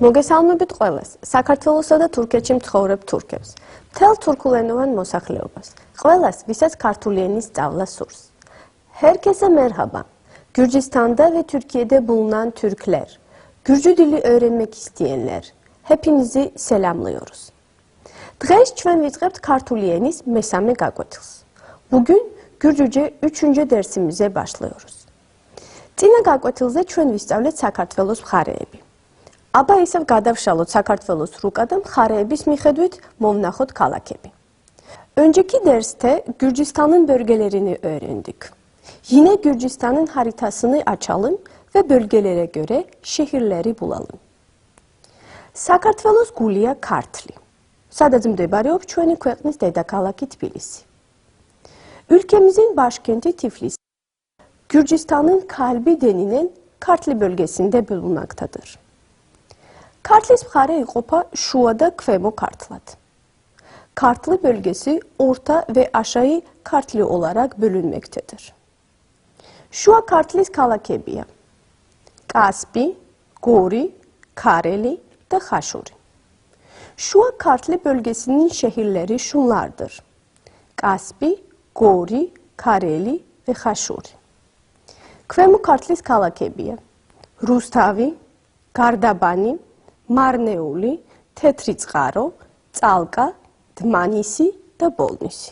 მოგესალმებით ყველას, საქართველოსა და თურქეთში მცხოვრებ თურქებს, მთელ თურქულენოვან მოსახლეობას, ყველას, ვისაც ქართული ენის სწავლა სურს. Herkese merhaba. Gürcistan'da ve Türkiye'de bulunan Türkler, Gürcü dili öğrenmek isteyenler, hepinizi selamlıyoruz. Დღეს ჩვენ ვიწყებთ ქართული ენის მესამე გაკვეთილს. Bugün Gürcüce 3. dersimize başlıyoruz. წინა გაკვეთილზე ჩვენ ვისწავლეთ საქართველოს მხარეები. Აბა ისევ გადავშალოთ საქართველოს რუკა და მხარეების მიხედვით მოვნახოთ ქალაქები. Önceki derste Gürcistan'ın bölgelerini öğrendik. Yine Gürcistan'ın haritasını açalım ve bölgelere göre şehirleri bulalım. საქართველოს გულია ქართლი. სადაც მდებარეობს ჩვენი ქვეყნის დედაქალაქი თბილისი. Ülkemizin başkenti Tiflis, Gürcistan'ın kalbi denilen Kartli bölgesinde bulunmaktadır. Kartlis მხარე იყოფა შუა და ქვემო ქართლად. Kartli bölgesi orta ve aşağı Kartli olarak bölünmektedir. Şua Kartlis ქალაქებია: Kaspi, Gori, Kareli ve Haşuri. Şua Kartli bölgesinin şehirleri şunlardır: Kaspi, Gori, Kareli ve Haşuri. Kvemo Kartlis ქალაქებია: Rustavi, Gardabani, Marneuli, Tetri წყარო, Tsalka, Dmanisi ve Bolnisi.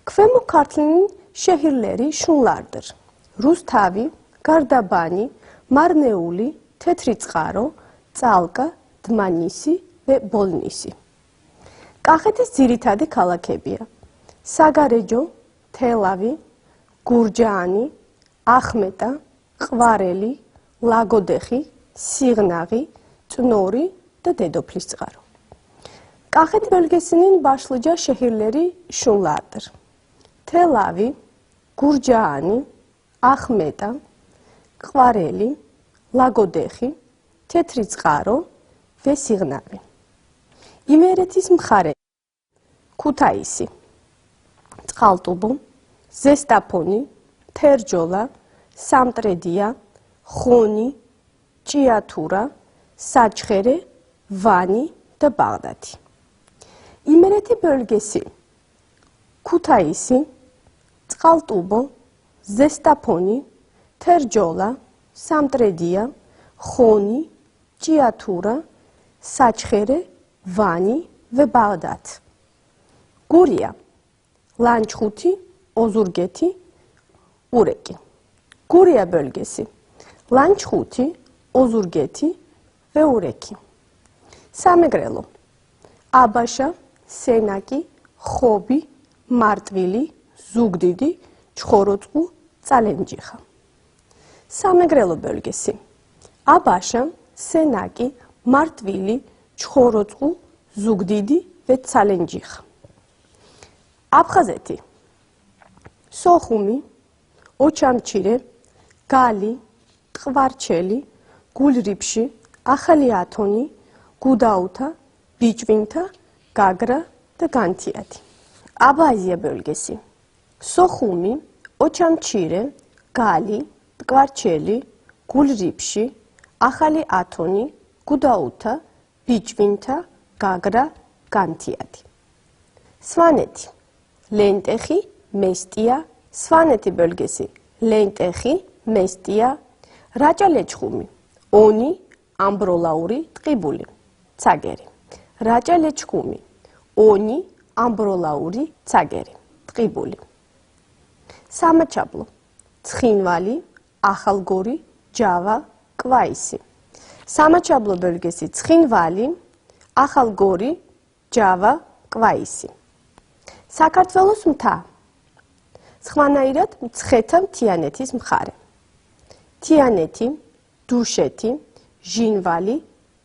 Kvemo Kartli'nin şehirleri şunlardır: Rustavi, Gardabani, Marneuli, Tetri წყარო, Tsalka, Dmanisi ve Bolnisi. კახეთის ძირითადი ქალაქებია: საგარეჯო, თელავი, გურჯაანი, ახმეტა, ყვარელი, ლაგოდეხი, სიღნაღი, წნორი ve Dedoplisწყარო. Kaxet bölgesinin başlıca şehirleri şunlardır: Telavi, Gurcaani, Ahmeta, Ყვარელი, Lagodexi, Tetriწყარო ve Sიღნაღი. იმერეთის მხარე: Ქუთაისი, წყალტუბო, ზესტაფონი, თერჯოლა, სამტრედია, ხონი, ჭიათურა, საჩხერე, Vani ve Bağdati. İmereti bölgesi: Kutaisi, Tsaltubo, Zestaponi, Terjola, Samtrediya, Xoni, Ჭიათურა, Saçxere, Vani ve Bağdat. Guriya, Lançxuti, Ozurgeti, Ureki. Guriya bölgesi: Lançxuti, Ozurgeti ve Ureki. Სამეგრელო: აბაშა, სენაკი, ხობი, მარტვილი, ზუგდიდი, ჩხოროწყუ, წალენჯიხა. სამეგრელო bölgesi: აბაშა, სენაკი, მარტვილი, ჩხოროწყუ, ზუგდიდი ve წალენჯიხა. აფხაზეთი: სოხუმი, ოჩამჩირე, გალი, ტყვარჩელი, გულრიფში, ახალი ათონი, Gudauta, Biçvinta, Gagra ve Gantiyati. Abazya bölgesi: Soxumi, Oçamçire, Gali, Tqvarçeli, Gulripşi, Axali Atoni, Gudauta, Biçvinta, Gagra, Gantiyati. Svaneti: Lentexi, Mestia, Svaneti bölgesi: Lentexi, Mestia, Racalecxumi, Oni, Ambrolauri, Tqibuli. Tsageri. Racalecxumi, Oni, Ambrolauri, Tsageri, Tqibuli. Samaçablo: Tsxinvali, Axalgori, Java, Კვაისი. Samaçablo bölgesi: Tsxinvali, Axalgori, Java, Კვაისი. საქართველოს მთა. სხვანაირად მცხეთა მთიანეთის მხარე: თიანეთი, დუშეთი, Jinvali,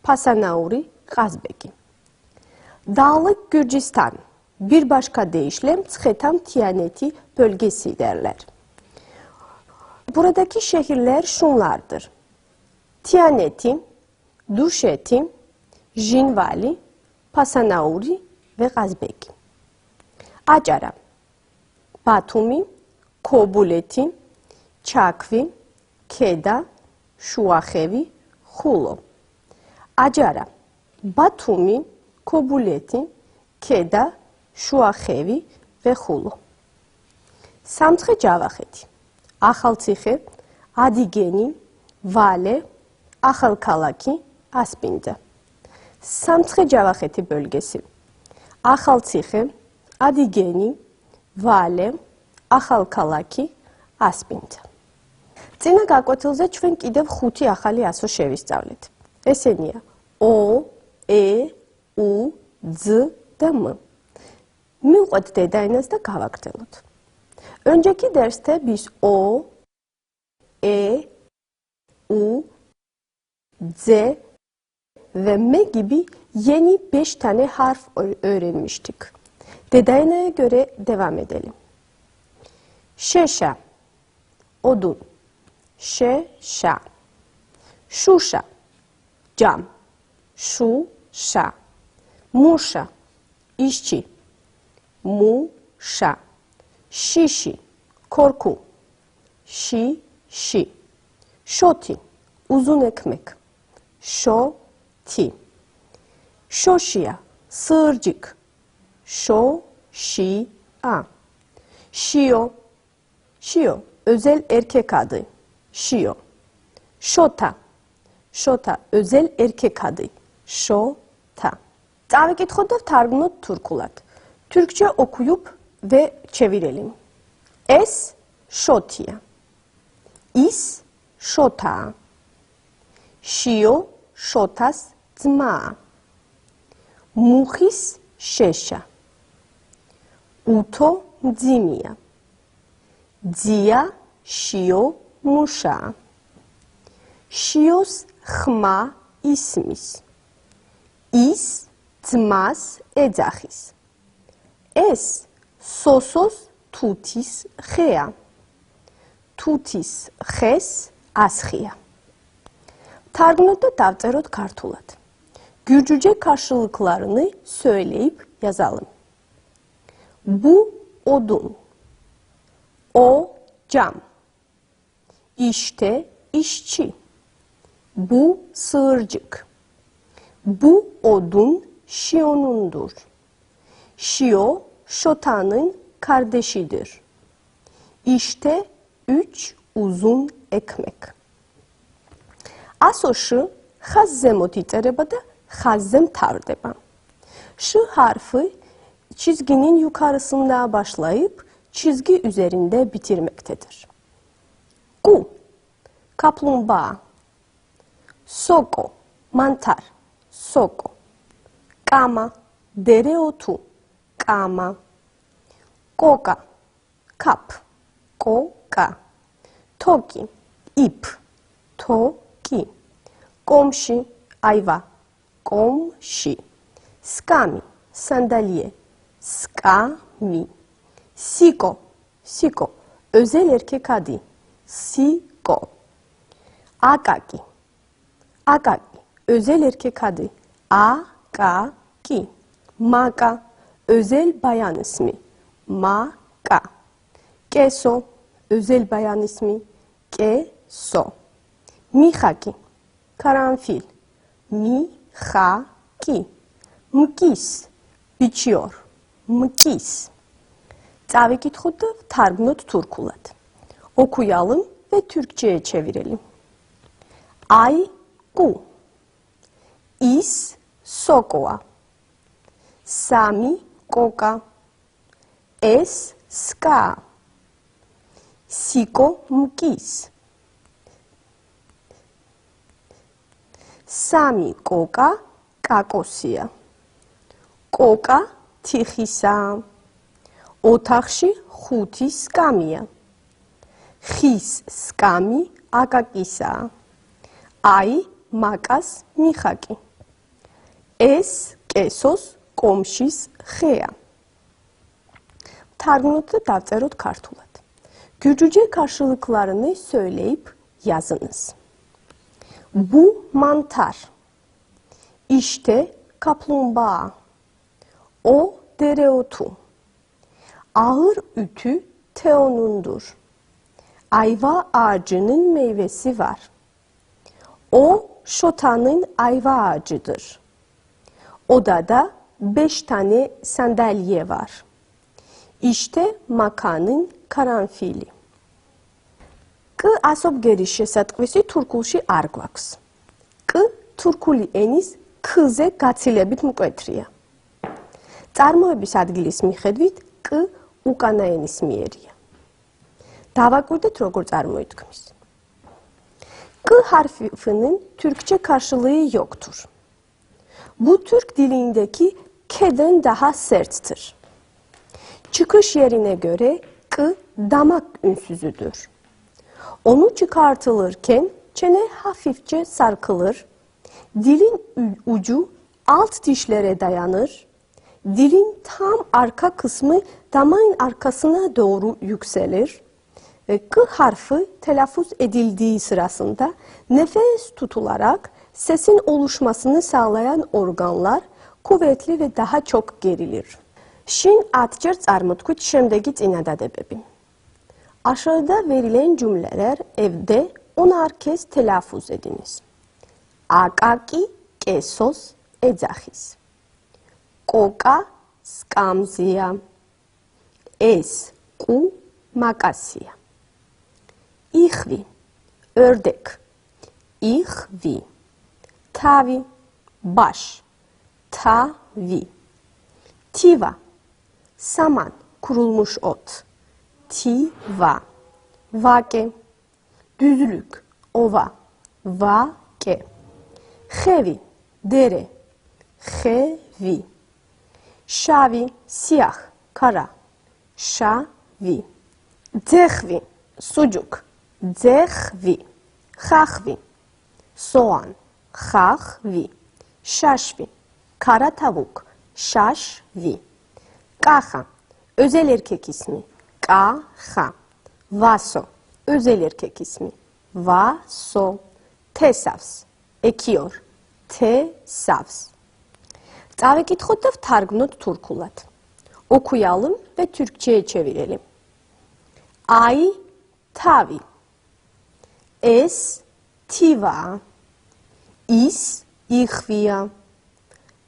Pasanauri, Qazbeki. Dağlık Gürcistan bir başka deyişle Mtsxeta Tiyaneti bölgesi derler. Buradaki şehirler şunlardır: Tiyaneti, Duşeti, Jinvali, Pasanauri ve Qazbeki. Acara, Batumi, Kobuleti, Çakvi, Keda, Şuaxevi, Xulo. Acara, Batumi, Kobuleti, Keda, Şuaxevi ve Xulu. Samtxi Cavaxeti, Axaltsixi, Adigeni, Vale, Axalkalaki, Aspinda. Samtxi Cavaxeti bölgesi. Axaltsixi, Adigeni, Vale, Axalkalaki, Aspinda. Წინა გაკვეთილზე ჩვენ კიდევ 5 ახალი ასო შევისწავლეთ. ესენია O, E, U, Z და M. მივყვეთ დედაენას და გავაგრძელოთ. Önceki derste biz O, E, U, Z ve M gibi yeni 5 tane harf öğrenmiştik. Dedaena'ya göre devam edelim. Şeşa, odun. Şeşa. Şuşa, cam. Şuşa. Muşa, işçi. Muşa. Şişi, korku. Şişi. Şoti, uzun ekmek. Şoti. Şoşiya, sığırcık. Şoşiya. Şio. Şio, özel erkek adı. Şio. Şota. Şota, özel erkek adı. Şota. Daveketxot da targınot Turkulat. Türkçe okuyup ve çevirelim. Es şotiya. İs şota. Şio şotas dzma. Muxis şeşa. Uto dzimiya. Dzia şio muşa. Şios xma ismis. Is dzmas edzaxis. Es sosos tutis xea. Tutis xes asxia. Targınot da davწეროთ kartulat. Gürcüce karşılıklarını söyleyip yazalım. Bu odun. O cam. İşte işçi. Bu sığırcık. Bu odun Şio'nundur. Şio, Şota'nın kardeşidir. İşte 3 uzun ekmek. Asoşı xaz zemot iწერება da xazze mtavrdeba. Ş harfi çizginin yukarısında başlayıp çizgi üzerinde bitirmektedir. Ku, kaplumbağa. Soko, mantar. Soko. Kama, dereotu. Kama. Koka, kap. Koka. Toki, ip. Toki. Komşi, ayva. Komşi. Skami, sandalye. Skami. Siko, siko. Özel erkek adı. Siko. Akaki. Akaki. Özel erkek adı. Akaki. Maka. Özel bayan ismi. Maka. Keso. Özel bayan ismi. Keso. Mihaki. Karanfil. Mihaki. Mkis. Biçiyor. Mkis. Daveketxot da targınot Turkulat. Okuyalım ve Türkçe'ye çevirelim. Ay, ku. İs, sokoa. Sami, koka. Es, ska. Siko, mkis. Sami, koka, kakosiya. Koka, tixisa. Otaxshi 5 skamiya. Xis skami akakisa. Ay makas mixaki. Es kesos komşis xea. Targınot'ta davწეროთ kartulat. Gürcüce karşılıklarını söyleyip yazınız. Bu mantar. İşte kaplumbağa. O dereotu. Ağır ütü Teo'nundur. Ayva ağacının meyvesi var. O şotanın ayva ağacıdır. Odada 5 tane sandalye var. İşte makanın karanfili. Կ ასობ გერის შესატყვისი თურქულში არ გვაქვს. Կ თურქული ენის ქ-ზე გაცილებით მკვეთრია. წარმოების ადგილის მიხედვით Q უკანა ენისმიერია. Davakurdet როგორ წარმოითქმის. Q harfinin Türkçe karşılığı yoktur. Bu Türk dilindeki K'den daha serttir. Çıkış yerine göre Q damak ünsüzüdür. Onu çıkartılırken çene hafifçe sarkılır, dilin ucu alt dişlere dayanır, dilin tam arka kısmı damağın arkasına doğru yükselir ve K harfi telaffuz edildiği sırasında nefes tutularak sesin oluşmasını sağlayan organlar kuvvetli ve daha çok gerilir. Şin atçır წარმოთქვით შემდეგი წინადადებები. Aşağıda verilen cümleler evde 10 kez telaffuz ediniz. Akaki kesos edzahis. Koka skamzia. Es ku makasya. İhvi ördek. İhvi. Tavi baş. Tavi. Tiva saman kurulmuş ot. Tiva. Vake. Düzlük. Ova. Vake. Xevi. Dere. Xevi. Şavi. Siyah. Kara. Şavi. Dzexvi. Sucuk. Dzexvi. Xaxvi. Soğan. Xaxvi. Şaşvi. Kara tavuk. Şaşvi. Kaxa. Özel erkek ismi. Kaxa. Vaso. Özel erkek ismi. Vaso. Tesavs. Ekiyor. Tesavs. Davekitxot da vtargnot turkulat. Okuyalım ve Türkçe'ye çevirelim. Ay tavi. Es tiva. Is ixvia.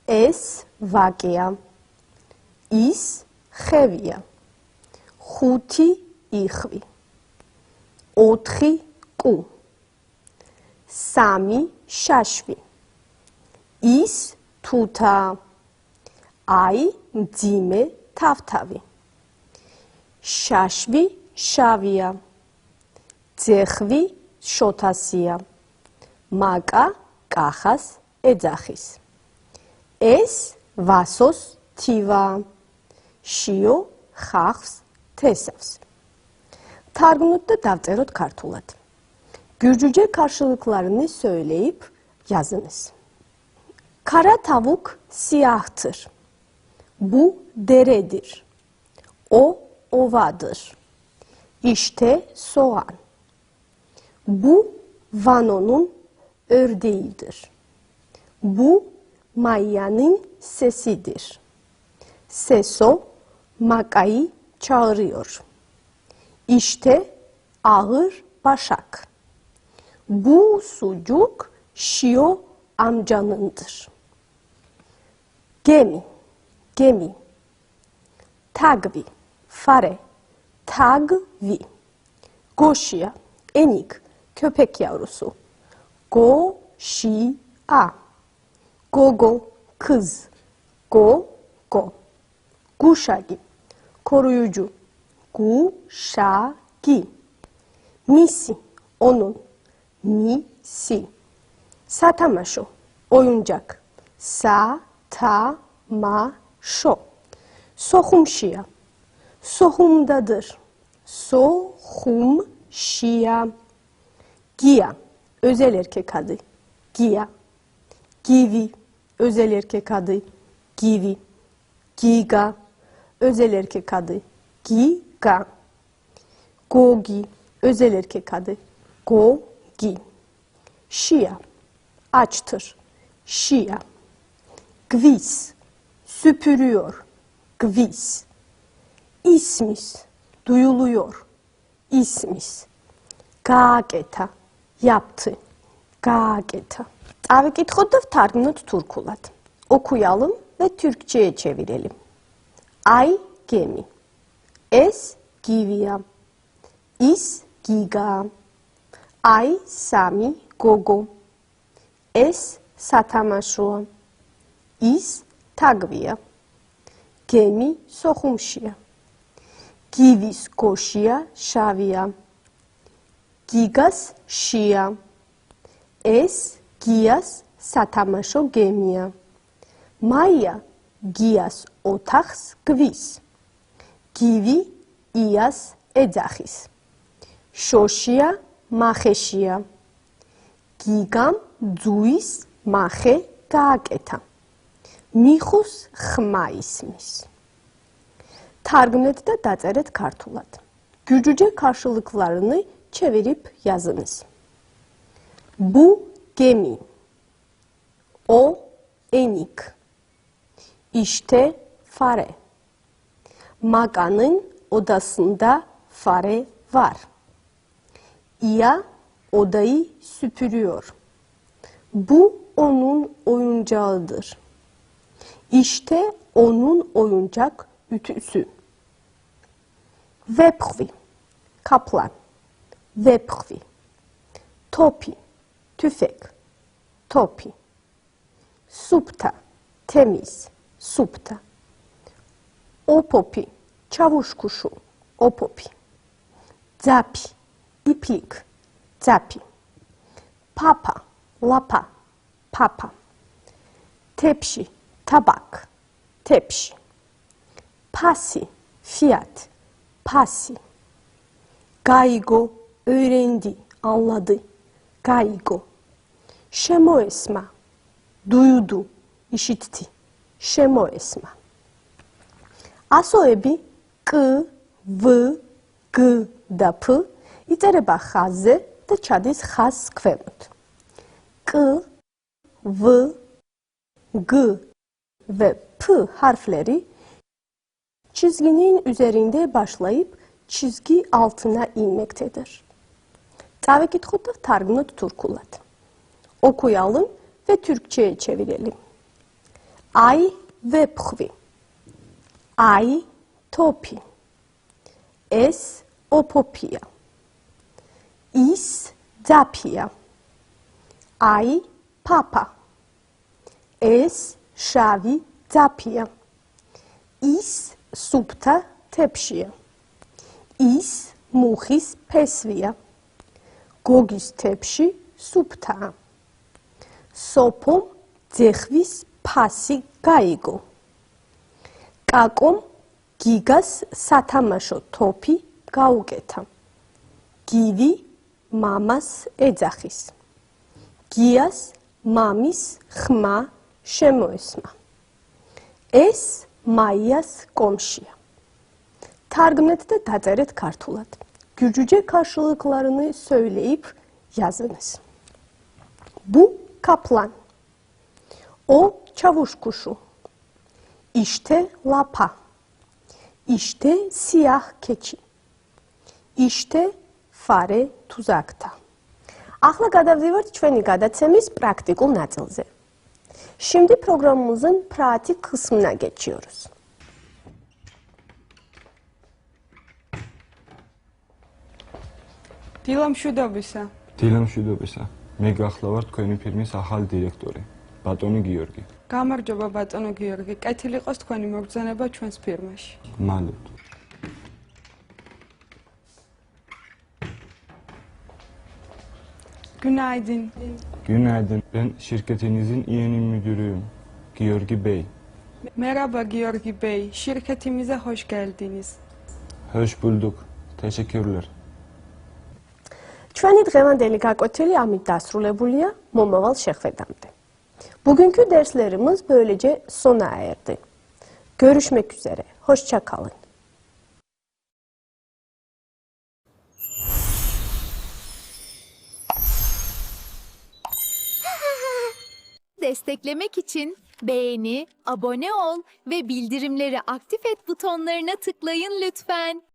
Es vakea. Is xevia. Xuti ixvi. Otxi ku. Sami şaşvi. Is tuta. Ay mdzime tavtavi. Şaşvi şavia. Dzexvi şotasya. Maka kaxas edzahis. Es vasos tiva. Şio xaxs tesavs. Targunutta davწეროთ kartulat. Gürcüce karşılıklarını söyleyip yazınız. Kara tavuk siyahtır. Bu deredir. O ovadır. İşte soğan. Bu Vano'nun ördeğidir. Bu Maya'nın sesidir. Seso Maka'yı çağırıyor. İşte ağır başak. Bu sucuk Şio amcanındır. Gemi, gemi. Tagvi, fare. Tagvi. Goşia, enik, köpek yavrusu. Goşia. Gogo, kız. Gogo. Guşagi, koruyucu. Guşagi. Misi, onun. Misi. Satamaşo, oyuncak. Satamaşo. Sohumşia. Sohumdadır. Sohumşia. Gia, özel erkek adı. Gia. Givi, özel erkek adı. Givi. Giga, özel erkek adı. Giga. Gogi, özel erkek adı. Gogi. Şia, açtır. Şia. Gvis, süpürüyor. Gvis. İsmis, duyuluyor. İsmis. Gageta, yaptı. Gageta. Წავიკითხოთ და ვთარგმნოთ თურქულად. Okuyalım ve Türkçe'ye çevirelim. Ay gemi. Es givia. Is giga. Ay sami gogo. Es satamaşo. Is tagvia. Gemi soxumşia. Givis koşia şavia. Gigas şia. Es gias satamaşo gemia. Maya gias otaxs gvis. Givi ias eძახის. Შოშია მახეშია. გიგამ ძუის მახე გააკეთა. მიხუს ხმა ისმის. Targımlet da daçeret kartulat. Gürcüce karşılıklarını çevirip yazınız. Bu gemi. O enik. İşte fare. Makanın odasında fare var. İya odayı süpürüyor. Bu onun oyuncağıdır. İşte onun oyuncak ütüsü. Vepxvi, kaplan. Vepxvi. Topi, tüfek. Topi. Supta, temiz. Supta. Opopi, çavuş kuşu. Opopi. Zapi, iplik. Zapi. Papa, lapa. Papa. Tepsi, tabak. Tepsi. Pasi, fiyat. Pasi. Gaygo, öğrendi, anladı. Gaygo. Şemoesma, duydu, işitti. Şemoesma. Asoebi k, v, g da p იწერება ხაზზე და ჩადის ხაზს ქვემოთ. K, v, g ve p harfleri çizginin üzerinde başlayıp çizgi altına inmektedir. Çavikitxot da targımnot turkulat. Okuyalım ve Türkçe'ye çevirelim. Ay ve pxvi. Ay topi. Es opopia. Is zapia. Ay papa. Es şavi zapia. Is supta tepşia. Is muxis pesvia. Gogis tepşi supta. Sopom dzexvis pasi gaigo. Kakom gigas satamaşo topi gaugeta. Givi mamas eძახის. Gias mamis xma შემოესმა. Es Maias komşiya. Targımlet da daçeret kartulat. Gürcüce karşılıklarını söyleyip yazınız. Bu kaplan. O çavuş kuşu. İşte lapa. İşte siyah keçi. İşte fare tuzakta. Ahla გადავდივართ ჩვენი გადაცემის პრაქტიკულ ნაწილზე. Şimdi programımızın pratik kısmına geçiyoruz. დილამშვიდობისა. დილამშვიდობისა. მე გახლავარ თქვენი ფირმის ახალი დირექტორი, ბატონი გიორგი. გამარჯობა ბატონო გიორგი. კეთილი იყოს თქვენი მოგზაურობა ჩვენს ფირმაში. მალოთ. Günaydın. Günaydın. Ben şirketinizin yeni müdürüyüm. Georgi Bey. Merhaba Georgi Bey. Şirketimize hoş geldiniz. Hoş bulduk. Teşekkürler. Ჩვენი დღევანდელი გაკვეთილი ამით დასრულებულია მომავალ შეხვედრამდე. Bugünkü derslerimiz böylece sona erdi. Görüşmek üzere. Hoşça kalın. Desteklemek için beğeni, abone ol ve bildirimleri aktif et butonlarına tıklayın lütfen.